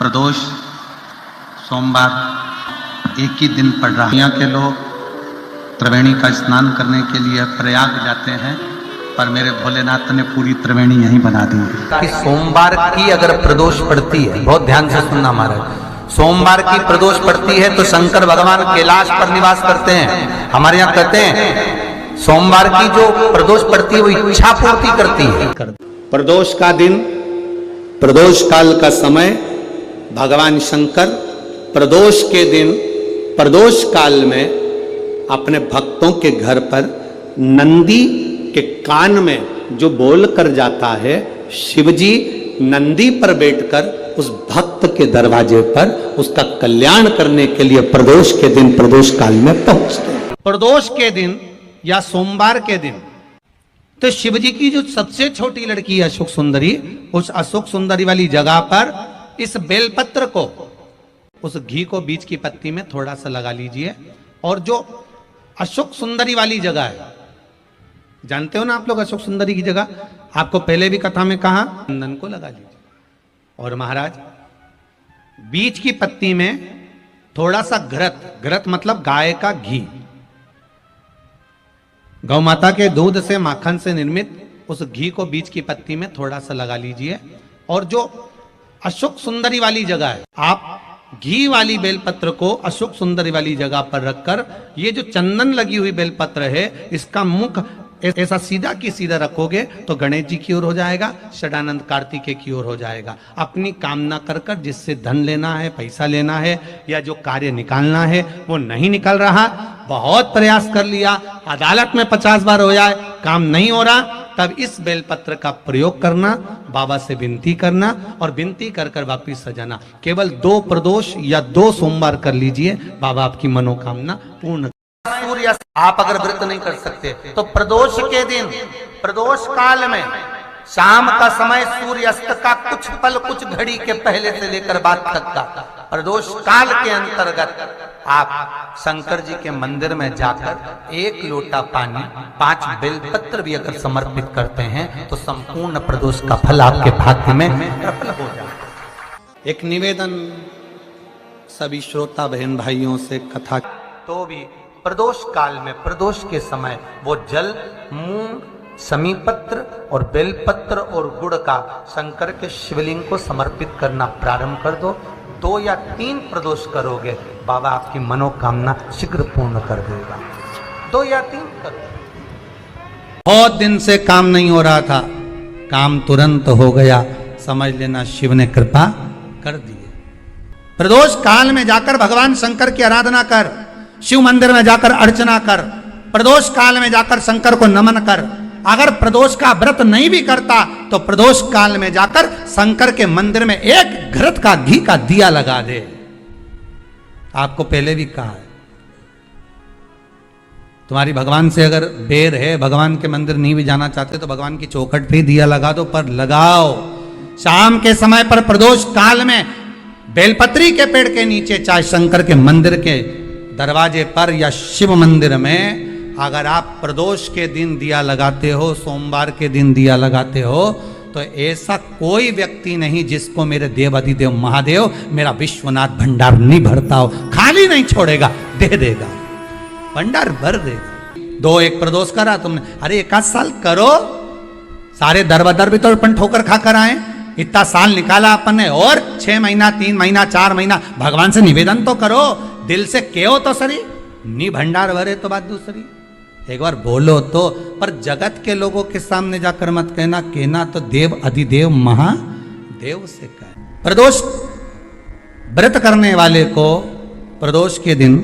प्रदोष सोमवार एक ही दिन पड़ रहा है। यहाँ के लोग त्रिवेणी का स्नान करने के लिए प्रयाग जाते हैं, पर मेरे भोलेनाथ ने पूरी त्रिवेणी यहीं बना दी है। कि सोमवार की अगर प्रदोष पड़ती है, बहुत ध्यान से सुनना हमारा, सोमवार की प्रदोष पड़ती है तो शंकर भगवान कैलाश पर निवास करते हैं। हमारे यहाँ कहते हैं सोमवार की जो प्रदोष पड़ती है वो इच्छा पूर्ति करती है। प्रदोष का दिन, प्रदोष काल का समय, भगवान शंकर प्रदोष के दिन प्रदोष काल में अपने भक्तों के घर पर नंदी के कान में जो बोल कर जाता है, शिवजी नंदी पर बैठकर उस भक्त के दरवाजे पर उसका कल्याण करने के लिए प्रदोष के दिन प्रदोष काल में पहुंचते हैं। प्रदोष के दिन या सोमवार के दिन तो शिवजी की जो सबसे छोटी लड़की है अशोक सुंदरी, उस अशोक सुंदरी वाली जगह पर इस बेलपत्र को, उस घी को बीच की पत्ती में थोड़ा सा लगा लीजिए, और जो अशोक सुंदरी वाली जगह है, जानते हो ना आप लोग अशोक सुंदरी की जगह, आपको पहले भी कथा में कहा, चंदन को लगा लीजिए। और महाराज बीच की पत्ती में थोड़ा सा घृत, घृत मतलब गाय का घी, गौ माता के दूध से माखन से निर्मित उस घी को बीच की पत्ती में थोड़ा सा लगा लीजिए। और जो अशोक सुंदरी वाली जगह है, आप घी वाली बेलपत्र को अशोक सुंदरी वाली जगह पर रखकर ये जो चंदन लगी हुई बेलपत्र है, इसका मुख ऐसा सीधा की सीधा रखोगे तो गणेश जी की ओर हो जाएगा, षडानंद कार्तिकेय की ओर हो जाएगा। अपनी कामना कर कर जिससे धन लेना है, पैसा लेना है, या जो कार्य निकालना है वो नहीं निकल रहा, बहुत प्रयास कर लिया, अदालत में 50 बार हो जाए, काम नहीं हो रहा, तब इस बेलपत्र का प्रयोग करना, बाबा से विनती करना और विनती कर कर वापिस सजाना। केवल 2 प्रदोष या 2 सोमवार कर लीजिए, बाबा आपकी मनोकामना पूर्ण। सूर्य आप अगर व्रत नहीं कर सकते तो प्रदोष के दिन, प्रदोष काल में शाम का समय सूर्यास्त का कुछ पल, कुछ घड़ी के पहले से लेकर बाद तक का प्रदोष काल के अंतर्गत आप शंकर जी के मंदिर में जाकर 1 लोटा पानी, 5 बेलपत्र भी अगर समर्पित करते हैं तो संपूर्ण प्रदोष का फल आपके भाग्य में प्रबल हो जाए। एक निवेदन सभी श्रोता बहन भाइयों से, कथा तो भी प्रदोष काल में, प्रदोष के समय वो जल, मूंग, समीपत्र और बेलपत्र और गुड़ का शंकर के शिवलिंग को समर्पित करना प्रारंभ कर दो। 2 या 3 प्रदोष करोगे, बाबा आपकी मनोकामना शीघ्र पूर्ण कर देगा। 2 या 3 करो। बहुत दिन से काम नहीं हो रहा था, काम तुरंत हो गया, समझ लेना शिव ने कृपा कर दी। प्रदोष काल में जाकर भगवान शंकर की आराधना कर, शिव मंदिर में जाकर अर्चना कर, प्रदोष काल में जाकर शंकर को नमन कर। अगर प्रदोष का व्रत नहीं भी करता तो प्रदोष काल में जाकर शंकर के मंदिर में 1 घृत का घी का दिया लगा दे। आपको पहले भी कहा है, तुम्हारी भगवान से अगर बेर है, भगवान के मंदिर नहीं भी जाना चाहते तो भगवान की चौखट पे दिया लगा दो, पर लगाओ। शाम के समय पर प्रदोष काल में बेलपत्री के पेड़ के नीचे, चाहे शंकर के मंदिर के दरवाजे पर या शिव मंदिर में, अगर आप प्रदोष के दिन दिया लगाते हो, सोमवार के दिन दिया लगाते हो, तो ऐसा कोई व्यक्ति नहीं जिसको मेरे देव अधिदेव महादेव, मेरा विश्वनाथ भंडार नहीं भरता हो, खाली नहीं छोड़ेगा, दे देगा, भंडार भर देगा। 2-1 प्रदोष करा तुमने, अरे 1 साल करो, सारे दर भी तो अपन ठोकर खा कर आए, इतना साल निकाला अपन ने, और 6 महीना, 3 महीना, 4 महीना भगवान से निवेदन तो करो, दिल से कहो तो सरी, नी भंडार भरे तो बात दूसरी, एक बार बोलो तो। पर जगत के लोगों के सामने जाकर मत कहना, कहना तो देव अधिदेव महादेव से कह। प्रदोष व्रत करने वाले को प्रदोष के दिन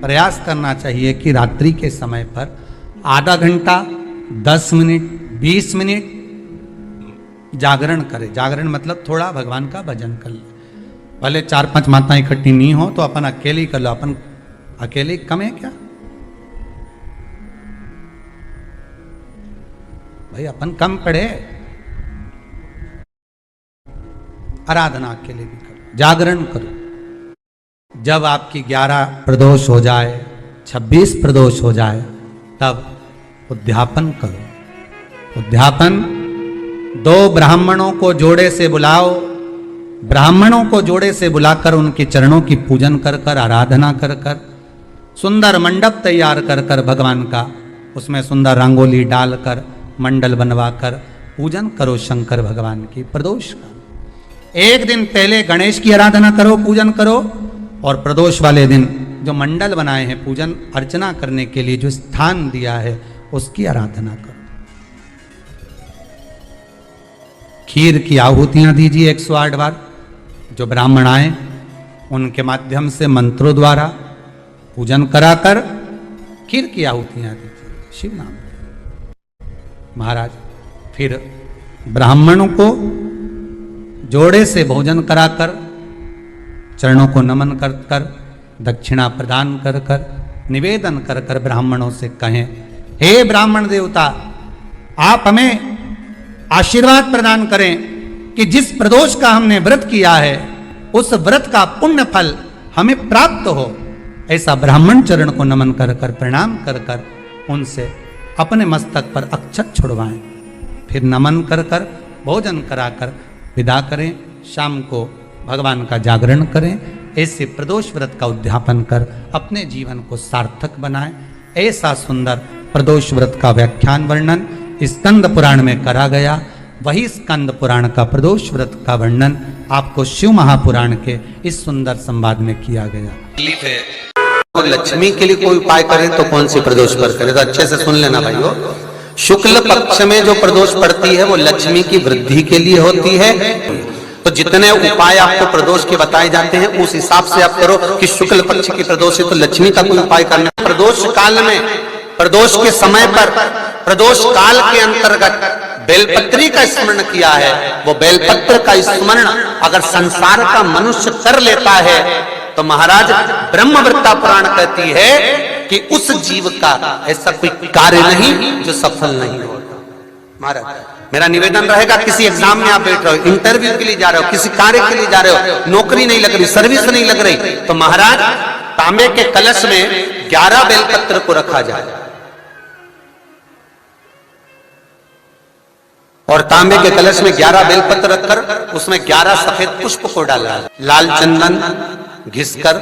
प्रयास करना चाहिए कि रात्रि के समय पर आधा घंटा, 10 मिनट, 20 मिनट जागरण करे। जागरण मतलब थोड़ा भगवान का भजन कर ले। भले 4-5 माताएं इकट्ठी नहीं हो तो अपन अकेले ही कर लो। अपन अकेले कम है क्या भाई, अपन कम पड़े। आराधना अकेले भी करो, जागरण करो। जब आपकी 11 प्रदोष हो जाए, 26 प्रदोष हो जाए, तब उद्यापन करो। उद्यापन 2 ब्राह्मणों को जोड़े से बुलाओ, ब्राह्मणों को जोड़े से बुलाकर उनके चरणों की पूजन कर कर, आराधना कर कर, सुंदर मंडप तैयार कर कर भगवान का, उसमें सुंदर रंगोली डालकर, मंडल बनवाकर पूजन करो शंकर भगवान की प्रदोष का। एक दिन पहले गणेश की आराधना करो, पूजन करो, और प्रदोष वाले दिन जो मंडल बनाए हैं पूजन अर्चना करने के लिए जो स्थान दिया है उसकी आराधना करो। खीर की आहुतियां दीजिए 108 बार। जो ब्राह्मण आए उनके माध्यम से मंत्रों द्वारा पूजन कराकर खीर की आहुतियां दीजिए शिव नाम। महाराज फिर ब्राह्मणों को जोड़े से भोजन कराकर, चरणों को नमन कर कर, दक्षिणा प्रदान कर कर, निवेदन कर कर ब्राह्मणों से कहें, हे ब्राह्मण देवता, आप हमें आशीर्वाद प्रदान करें कि जिस प्रदोष का हमने व्रत किया है उस व्रत का पुण्य फल हमें प्राप्त हो। ऐसा ब्राह्मण चरण को नमन कर कर, प्रणाम कर कर उनसे अपने मस्तक पर अक्षत छुड़वाएं। फिर नमन कर कर, भोजन कराकर विदा करें। शाम को भगवान का जागरण करें। ऐसे प्रदोष व्रत का उद्यापन कर अपने जीवन को सार्थक बनाएं। ऐसा सुंदर प्रदोष व्रत का व्याख्यान वर्णन स्कंद पुराण में करा गया। वही स्कंद पुराण का प्रदोष व्रत का वर्णन आपको शिव महापुराण के इस सुंदर संवाद में किया गया। तो लक्ष्मी के लिए कोई उपाय करें तो कौन सी प्रदोष पर करें? तो अच्छे से सुन लेना भाइयों। शुक्ल पक्ष में जो प्रदोष पड़ती है वो लक्ष्मी की वृद्धि के लिए होती है। तो जितने उपाय आपको प्रदोष के बताए जाते हैं उस हिसाब से आप करो कि शुक्ल पक्ष की प्रदोष है तो लक्ष्मी का कोई उपाय करना। प्रदोष काल में, प्रदोष के समय पर, प्रदोष काल के अंतर्गत बेलपत्री का स्मरण किया है। वो बेलपत्र का स्मरण अगर संसार का मनुष्य कर लेता है तो महाराज ब्रह्मवृत्ता पुराण कहती है कि उस जीव का ऐसा कोई कार्य नहीं जो सफल नहीं होगा। महाराज मेरा निवेदन रहेगा, किसी एग्जाम में आप बैठ रहे हो, इंटरव्यू के लिए जा रहे हो, किसी कार्य के लिए जा रहे हो, नौकरी नहीं लग रही, सर्विस नहीं लग रही, तो महाराज तांबे के कलश में 11 बेलपत्र को रखा जाए और तांबे के कलश में 11 बेलपत्र रखकर उसमें 11 सफेद पुष्प को डाला, लाल चंदन घिसकर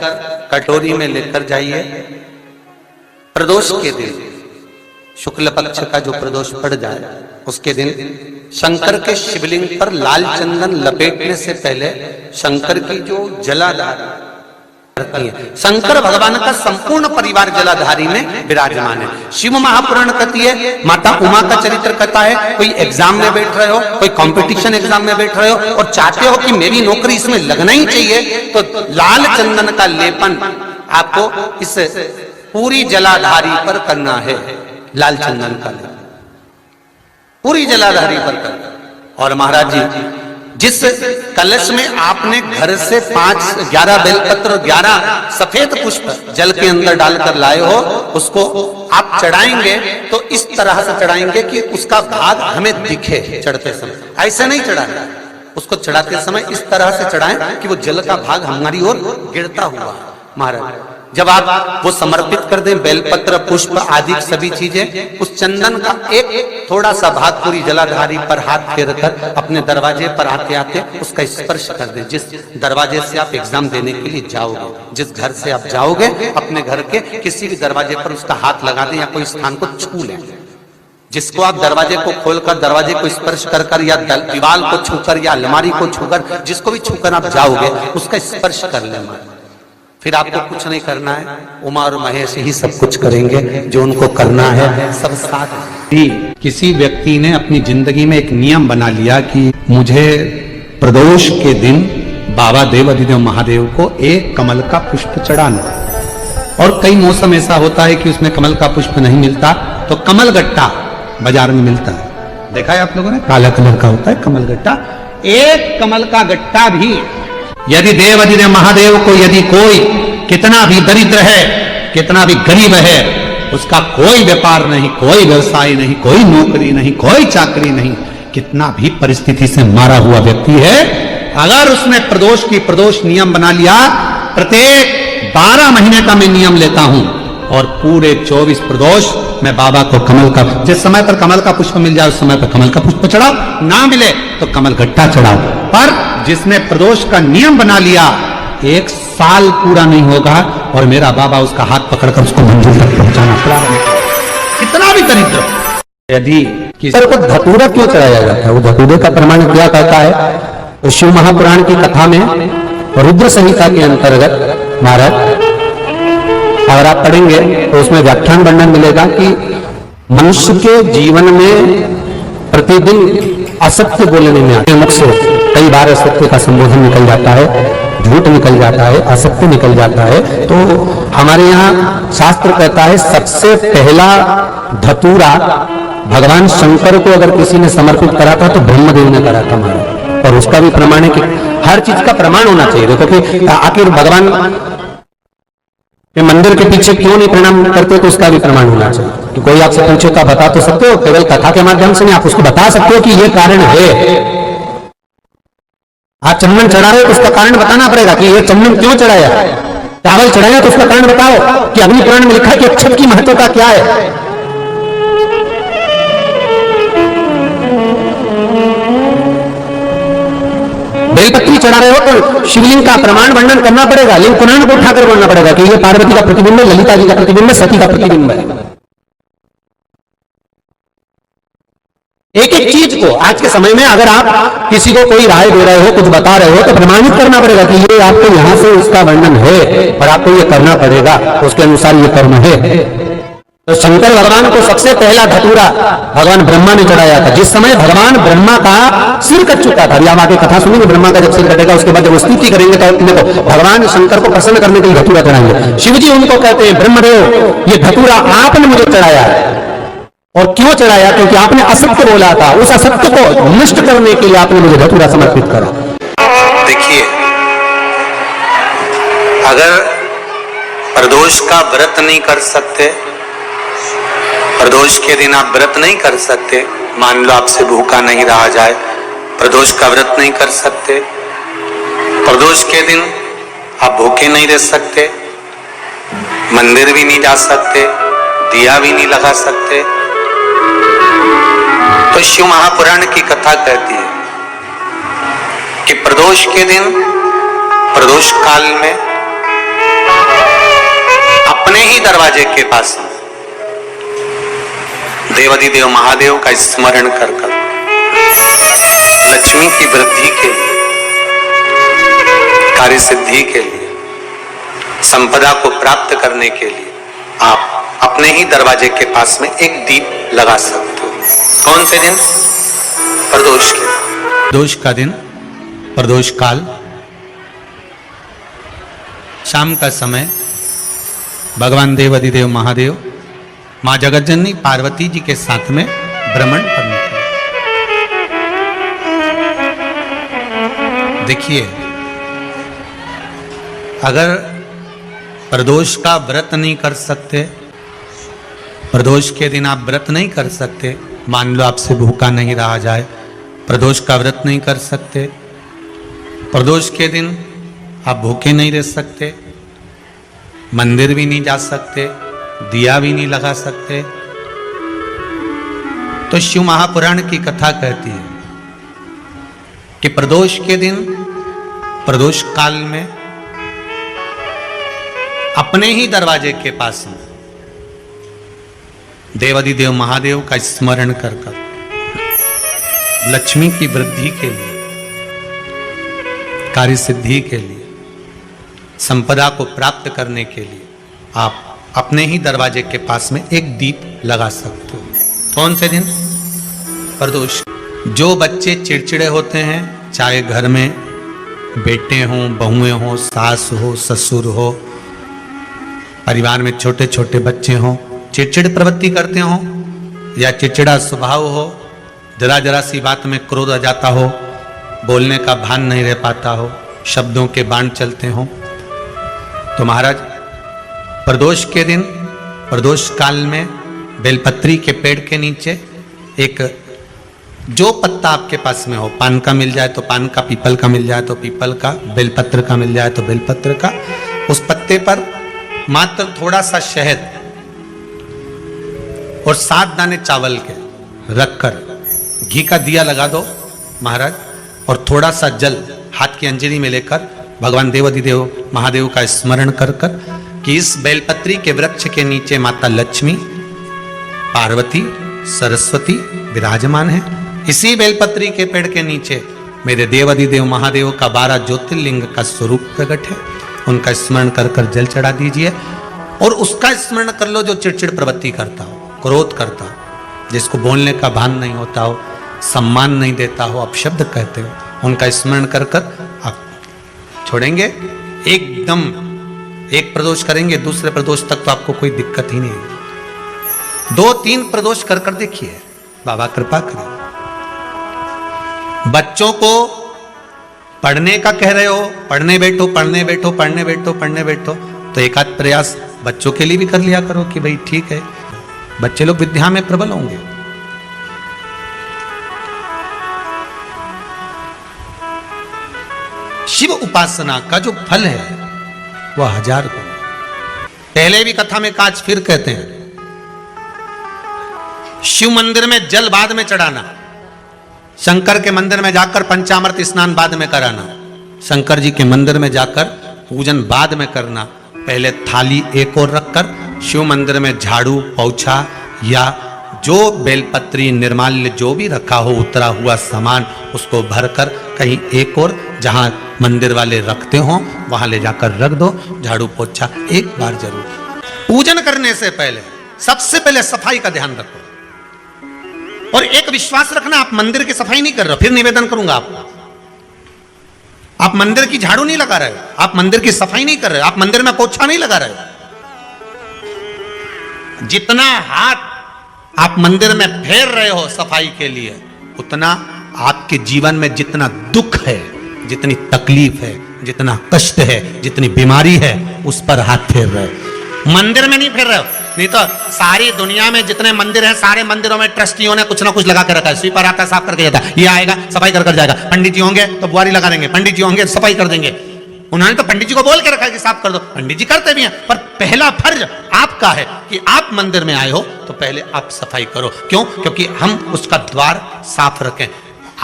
कटोरी में लेकर जाइए। प्रदोष के दिन, शुक्ल पक्ष का जो प्रदोष पड़ जाए उसके दिन शंकर के शिवलिंग पर लाल चंदन लपेटने से पहले शंकर की जो जलाधार करती है, शंकर भगवान का संपूर्ण परिवार जलाधारी में विराजमान है। शिव महापुराण कहती है, माता उमा का चरित्र कहता है, कोई एग्जाम में बैठ रहे हो, कोई कंपटीशन एग्जाम में बैठ रहे हो और चाहते हो कि मेरी नौकरी इसमें लगना ही चाहिए, तो लाल चंदन का लेपन आपको इस पूरी जलाधारी पर करना है। लाल चंदन का लेपन पूरी जलाधारी पर करना। और महाराज जी जिस कलश में आपने घर से 11 बेलपत्र और 11 सफेद पुष्प जल के अंदर डालकर लाए हो, उसको आप चढ़ाएंगे तो इस तरह से चढ़ाएंगे कि उसका भाग हमें दिखे चढ़ते समय। ऐसे नहीं चढ़ाएं, उसको चढ़ाते समय इस तरह से चढ़ाएं कि वो जल का भाग हमारी ओर गिरता हुआ। महाराज जब आप वो समर्पित कर दें, बेलपत्र पुष्प आदि सभी चीजें, उस चंदन का एक थोड़ा सा भाग पूरी जलाधारी पर हाथ फेर कर अपने दरवाजे पर आते आते उसका स्पर्श कर दें। जिस दरवाजे से आप एग्जाम देने के लिए जाओगे, जिस घर से आप जाओगे, अपने घर के किसी भी दरवाजे पर उसका हाथ लगा दें या कोई स्थान को छू लें। जिसको आप दरवाजे को खोलकर, दरवाजे को स्पर्श कर कर या दीवार को छूकर या अलमारी को छूकर, जिसको भी छूकर आप जाओगे उसका स्पर्श कर लेना। फिर आपको कुछ नहीं करना है, उमा और महेश ही सब कुछ करेंगे जो उनको करना है, सब साथ ही। किसी व्यक्ति ने अपनी जिंदगी में एक नियम बना लिया कि मुझे प्रदोष के दिन बाबा देव अधिदेव महादेव को एक कमल का पुष्प चढ़ाना। और कई मौसम ऐसा होता है कि उसमें कमल का पुष्प नहीं मिलता तो कमल गट्टा बाजार में मिलता है, देखा है आप लोगों ने, काला कलर का होता है कमल गट्टा। एक कमल का गट्टा भी यदि देव अधिदेव महादेव को, यदि कोई कितना भी दरिद्र है, कितना भी गरीब है, उसका कोई व्यापार नहीं, कोई व्यवसाय नहीं, कोई नौकरी नहीं, कोई चाकरी नहीं, कितना भी परिस्थिति से मारा हुआ व्यक्ति है, अगर उसने प्रदोष की प्रदोष नियम बना लिया, प्रत्येक 12 महीने का मैं नियम लेता हूं और पूरे 24 प्रदोष मैं बाबा को कमल का, जिस समय पर कमल का पुष्प मिल जाए उस समय पर कमल का पुष्प चढ़ाओ, ना मिले तो कमल गट्टा चढ़ाओ, पर जिसने प्रदोष का नियम बना लिया, 1 साल पूरा नहीं होगा और मेरा बाबा उसका हाथ पकड़कर उसको मंजिल तक पहुंचाना पड़ा, कितना भी दरिद्र। यदि किसी को धतूरा क्यों चढ़ाया जाता है, वो धतूरे का प्रमाण क्या कहता है, तो शिव महापुराण की कथा में रुद्र संहिता के अंतर्गत महाराज अगर आप पढ़ेंगे तो उसमें व्याख्यान वर्णन मिलेगा कि मनुष्य के जीवन में प्रतिदिन असत्य बोलने में आते मुख से कई बार असत्य का संबोधन निकल जाता है, झूठ निकल जाता है, असत्य निकल जाता है। तो हमारे यहाँ शास्त्र कहता है सबसे पहला धतूरा भगवान शंकर को अगर किसी ने समर्पित करा था तो ब्रह्मदेव ने करा था महाराज, और उसका भी प्रमाण है कि हर चीज का प्रमाण होना चाहिए। देखो कि आखिर भगवान के मंदिर के पीछे क्यों नहीं प्रणाम करते, तो उसका भी प्रमाण होना चाहिए। कि कोई आपसे पूछे तो बता तो सकते हो, केवल कथा के माध्यम से नहीं, आप उसको बता सकते हो कि ये कारण है। आप चंदन चढ़ा रहे हो तो उसका कारण बताना पड़ेगा कि ये चंदन क्यों चढ़ाया, चावल चढ़ाया तो उसका कारण बताओ कि अग्नि पुराण में लिखा है कि अक्षत की महत्वता क्या है। बेलपत्री चढ़ा रहे हो तो शिवलिंग का प्रमाण वर्णन करना पड़ेगा, लिंग पुराण को उठाकर बोलना पड़ेगा कि ये पार्वती का प्रतिबिंब है, ललिता जी का प्रतिबिंब है, सती का प्रतिबिंब है। एक एक चीज को आज के समय में अगर आप किसी को कोई राय दे रहे हो, कुछ बता रहे हो, तो प्रमाणित करना पड़ेगा कि ये आपको यहां से इसका वर्णन है और आपको ये करना पड़ेगा, उसके अनुसार ये कर्म है। तो शंकर भगवान को सबसे पहला धतूरा भगवान ब्रह्मा ने चढ़ाया था। जिस समय भगवान ब्रह्मा का सिर कट चुका था, अभी आप आगे कथा सुनेंगे, ब्रह्मा का जब सिर कटेगा उसके बाद जब वो स्तुति करेंगे तो देखो भगवान शंकर को प्रसन्न करने के लिए धतूरा चढ़ाएंगे। शिव जी उनको कहते हैं ब्रह्मदेव ये धतूरा आपने मुझे चढ़ाया है, और क्यों चढ़ाया, क्योंकि आपने असत्य बोला था, उस असत्य को नष्ट करने के लिए आपने मुझे धतूरा समर्पित करा। देखिए, अगर प्रदोष का व्रत नहीं कर सकते, प्रदोष के दिन आप व्रत नहीं कर सकते, मान लो आपसे भूखा नहीं रहा जाए, प्रदोष का व्रत नहीं कर सकते, प्रदोष के दिन आप भूखे नहीं रह सकते, मंदिर भी नहीं जा सकते, दिया भी नहीं लगा सकते, तो शिव महापुराण की कथा कहती है कि प्रदोष के दिन, प्रदोष काल में अपने ही दरवाजे के पास देवाधिदेव महादेव का स्मरण कर लक्ष्मी की वृद्धि के लिए, कार्य सिद्धि के लिए, संपदा को प्राप्त करने के लिए आप अपने ही दरवाजे के पास में एक दीप लगा सकते हो। कौन से दिन? प्रदोष के दिन। प्रदोष का दिन, प्रदोष काल, शाम का समय भगवान देवाधिदेव महादेव मां जगतजननी पार्वती जी के साथ में भ्रमण करने के लिए। देखिए, अगर प्रदोष का व्रत नहीं कर सकते, प्रदोष के दिन आप व्रत नहीं कर सकते, मान लो आपसे भूखा नहीं रहा जाए, प्रदोष का व्रत नहीं कर सकते, प्रदोष के दिन आप भूखे नहीं रह सकते, मंदिर भी नहीं जा सकते, दिया भी नहीं लगा सकते, तो शिव महापुराण की कथा कहती है कि प्रदोष के दिन, प्रदोष काल में अपने ही दरवाजे के पास में देवाधिदेव महादेव का स्मरण कर लक्ष्मी की वृद्धि के लिए, कार्य सिद्धि के लिए, संपदा को प्राप्त करने के लिए आप अपने ही दरवाजे के पास में एक दीप लगा सकते हो। कौन से दिन? प्रदोष। जो बच्चे चिड़चिड़े होते हैं, चाहे घर में बेटे हों, बहुएं हों, सास हो, ससुर हो, परिवार में छोटे छोटे बच्चे हों, चिड़चिड़ प्रवृत्ति करते हों या चिड़चिड़ा स्वभाव हो, जरा जरा सी बात में क्रोध आ जाता हो, बोलने का भान नहीं रह पाता हो, शब्दों के बाण चलते हों, तो महाराज प्रदोष के दिन, प्रदोष काल में बेलपत्री के पेड़ के नीचे एक जो पत्ता आपके पास में हो, पान का मिल जाए तो पान का, पीपल का मिल जाए तो पीपल का, बेलपत्र का मिल जाए तो बेलपत्र का, उस पत्ते पर मात्र थोड़ा सा शहद और 7 दाने चावल के रखकर घी का दिया लगा दो महाराज, और थोड़ा सा जल हाथ की अंजलि में लेकर भगवान देवाधिदेव महादेव का स्मरण कर कर कि इस बेलपत्री के वृक्ष के नीचे माता लक्ष्मी, पार्वती, सरस्वती विराजमान है। इसी बेलपत्री के पेड़ के नीचे मेरे देवाधिदेव महादेव का 12 ज्योतिर्लिंग का स्वरूप प्रकट है। उनका स्मरण कर कर जल चढ़ा दीजिए और उसका स्मरण कर लो जो चिड़चिड़ प्रवृत्ति करता हो, क्रोध करता हो, जिसको बोलने का भान नहीं होता हो, सम्मान नहीं देता हो, अपशब्द कहते हो, उनका स्मरण कर कर आप छोड़ेंगे। एकदम एक प्रदोष करेंगे, दूसरे प्रदोष तक तो आपको कोई दिक्कत ही नहीं है। 2-3 प्रदोष कर कर देखिए, बाबा कृपा करें। बच्चों को पढ़ने का कह रहे हो, पढ़ने बैठो, पढ़ने बैठो, पढ़ने बैठो, पढ़ने बैठो, तो एक आध प्रयास बच्चों के लिए भी कर लिया करो कि भाई ठीक है, बच्चे लोग विद्या में प्रबल होंगे। शिव उपासना का जो फल है वह 1000 गुना। पहले भी कथा में काज फिर कहते हैं, शिव मंदिर में जल बाद में चढ़ाना, शंकर के मंदिर में जाकर पंचामृत स्नान बाद में कराना, शंकर जी के मंदिर में जाकर पूजन बाद में करना, पहले थाली एक और रखकर शिव मंदिर में झाड़ू, पोछा या जो बेलपत्री निर्माल्य जो भी रखा हो उतरा हुआ सामान उसको भरकर कहीं एक और जहां मंदिर वाले रखते हो वहां ले जाकर रख दो, झाड़ू पोछा एक बार जरूर। पूजन करने से पहले सबसे पहले सफाई का ध्यान रखो और एक विश्वास रखना, आप मंदिर की सफाई नहीं कर रहे हो, फिर निवेदन करूंगा आपको, आप मंदिर की झाड़ू नहीं लगा रहे हो, आप मंदिर की सफाई नहीं कर रहे हो, आप मंदिर में पोछा नहीं लगा रहे हो। जितना हाथ आप मंदिर में फेर रहे हो सफाई के लिए, उतना आपके जीवन में जितना दुख है, जितनी तकलीफ है, जितना कष्ट है, जितनी बीमारी है, उस पर हाथ फेर रहे हो, मंदिर में नहीं फेर रहे हो। नहीं तो सारी दुनिया में जितने मंदिर हैं, सारे मंदिरों में ट्रस्टियों ने कुछ ना कुछ लगा के रखा है। स्वीपर आता है, साफ करके जाता है, ये आएगा सफाई कर जाएगा, पंडित जी होंगे तो बुआरी लगा देंगे, पंडित जी होंगे सफाई कर देंगे। उन्होंने तो पंडित जी को बोल के रखा है कि साफ कर दो, पंडित जी करते भी हैं, पर पहला फर्ज आपका है कि आप मंदिर में आए हो तो पहले आप सफाई करो। क्यों? क्योंकि हम उसका द्वार साफ रखें।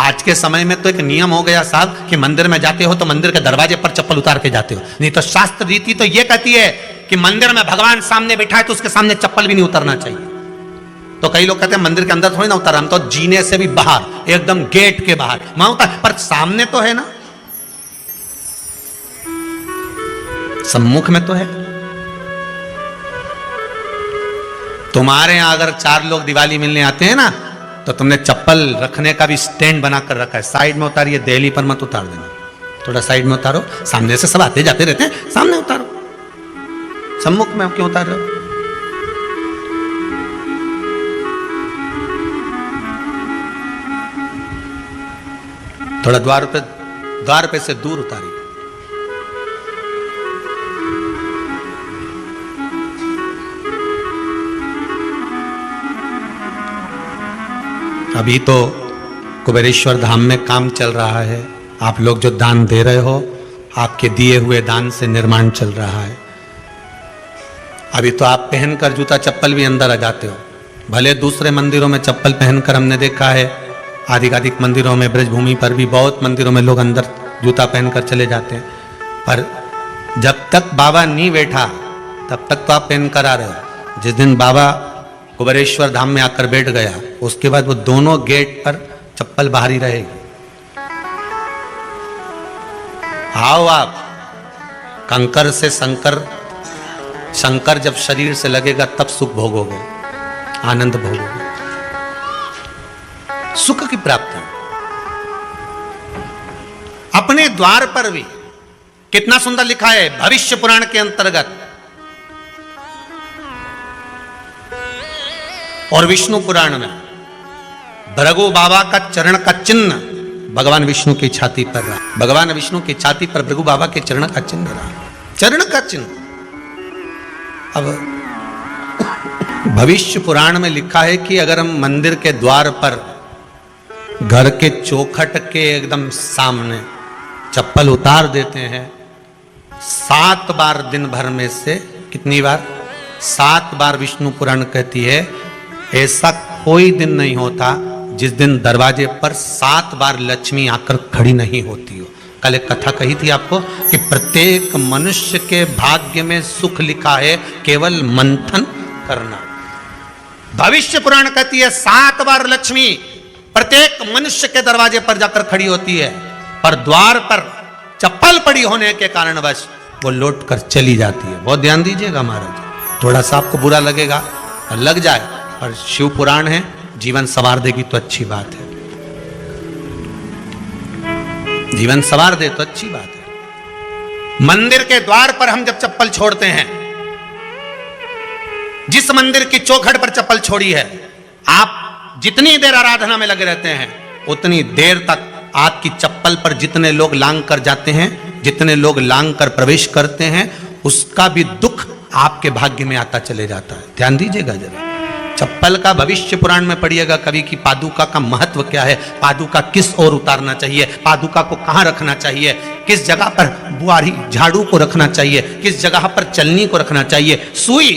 आज के समय में तो एक नियम हो गया साहब कि मंदिर में जाते हो तो मंदिर के दरवाजे पर चप्पल उतार के जाते हो, नहीं तो शास्त्र रीति तो ये कहती है कि मंदिर में भगवान सामने बैठा है तो उसके सामने चप्पल भी नहीं उतरना चाहिए। तो कई लोग कहते हैं मंदिर के अंदर थोड़ी ना उतार, हम तो जीने से भी बाहर, एकदम गेट के बाहर वहां उतार, पर सामने तो है ना, सम्मुख में तो है। तुम्हारे यहां अगर 4 लोग दिवाली मिलने आते हैं ना तो तुमने चप्पल रखने का भी स्टैंड बनाकर रखा है, साइड में उतारिए, दिल्ली पर मत उतार देना, थोड़ा साइड में उतारो, सामने से सब आते जाते रहते हैं, सामने उतारो, सम्मुख में क्यों उतार रहे हो? थोड़ा द्वार पे से दूर उतारिए। अभी तो कुबेरेश्वर धाम में काम चल रहा है, आप लोग जो दान दे रहे हो, आपके दिए हुए दान से निर्माण चल रहा है। अभी तो आप पहनकर जूता चप्पल भी अंदर आ जाते हो, भले दूसरे मंदिरों में चप्पल पहनकर हमने देखा है, आधिकाधिक मंदिरों में, ब्रजभूमि पर भी बहुत मंदिरों में लोग अंदर जूता पहनकर चले जाते हैं, पर जब तक बाबा नहीं बैठा तब तक तो आप पहनकर आ रहे हो। जिस दिन बाबा कुबेरेश्वर धाम में आकर बैठ गया उसके बाद वो दोनों गेट पर चप्पल बाहर ही रहेगी। आओ आप, कंकर से शंकर जब शरीर से लगेगा तब सुख भोगोगे, आनंद भोगोगे, सुख की प्राप्ति। अपने द्वार पर भी कितना सुंदर लिखा है भविष्य पुराण के अंतर्गत, और विष्णु पुराण में भृगु बाबा का चरण का चिन्ह भगवान विष्णु की छाती पर रहा, भगवान विष्णु की छाती पर भृगु बाबा के चरण का चिन्ह रहा, चरण का चिन्ह। अब भविष्य पुराण में लिखा है कि अगर हम मंदिर के द्वार पर घर के चौखट के एकदम सामने चप्पल उतार देते हैं, 7 बार दिन भर में से, कितनी बार? 7 बार विष्णु पुराण कहती है ऐसा कोई दिन नहीं होता जिस दिन दरवाजे पर 7 बार लक्ष्मी आकर खड़ी नहीं होती हो। कल एक कथा कही थी आपको कि प्रत्येक मनुष्य के भाग्य में सुख लिखा है, केवल मंथन करना। भविष्य पुराण कहती है 7 बार लक्ष्मी प्रत्येक मनुष्य के दरवाजे पर जाकर खड़ी होती है, पर द्वार पर चप्पल पड़ी होने के कारणवश वो लौट कर चली जाती है। बहुत ध्यान दीजिएगा महाराज, थोड़ा सा आपको बुरा लगेगा और लग जाए, पर शिव पुराण है, जीवन संवार देगी तो अच्छी बात है, जीवन संवार दे तो अच्छी बात है। मंदिर के द्वार पर हम जब चप्पल छोड़ते हैं, जिस मंदिर की चौखट पर चप्पल छोड़ी है, आप जितनी देर आराधना में लगे रहते हैं उतनी देर तक आपकी चप्पल पर जितने लोग लांग कर जाते हैं, जितने लोग लांग कर प्रवेश करते हैं, उसका भी दुख आपके भाग्य में आता चले जाता है। ध्यान दीजिएगा जरा, चप्पल का भविष्य पुराण में पढ़िएगा कभी कि पादुका का महत्व क्या है, पादुका किस ओर उतारना चाहिए, पादुका को कहाँ रखना चाहिए, किस जगह पर बुआरी झाड़ू को रखना चाहिए, किस जगह पर चलनी को रखना चाहिए, सुई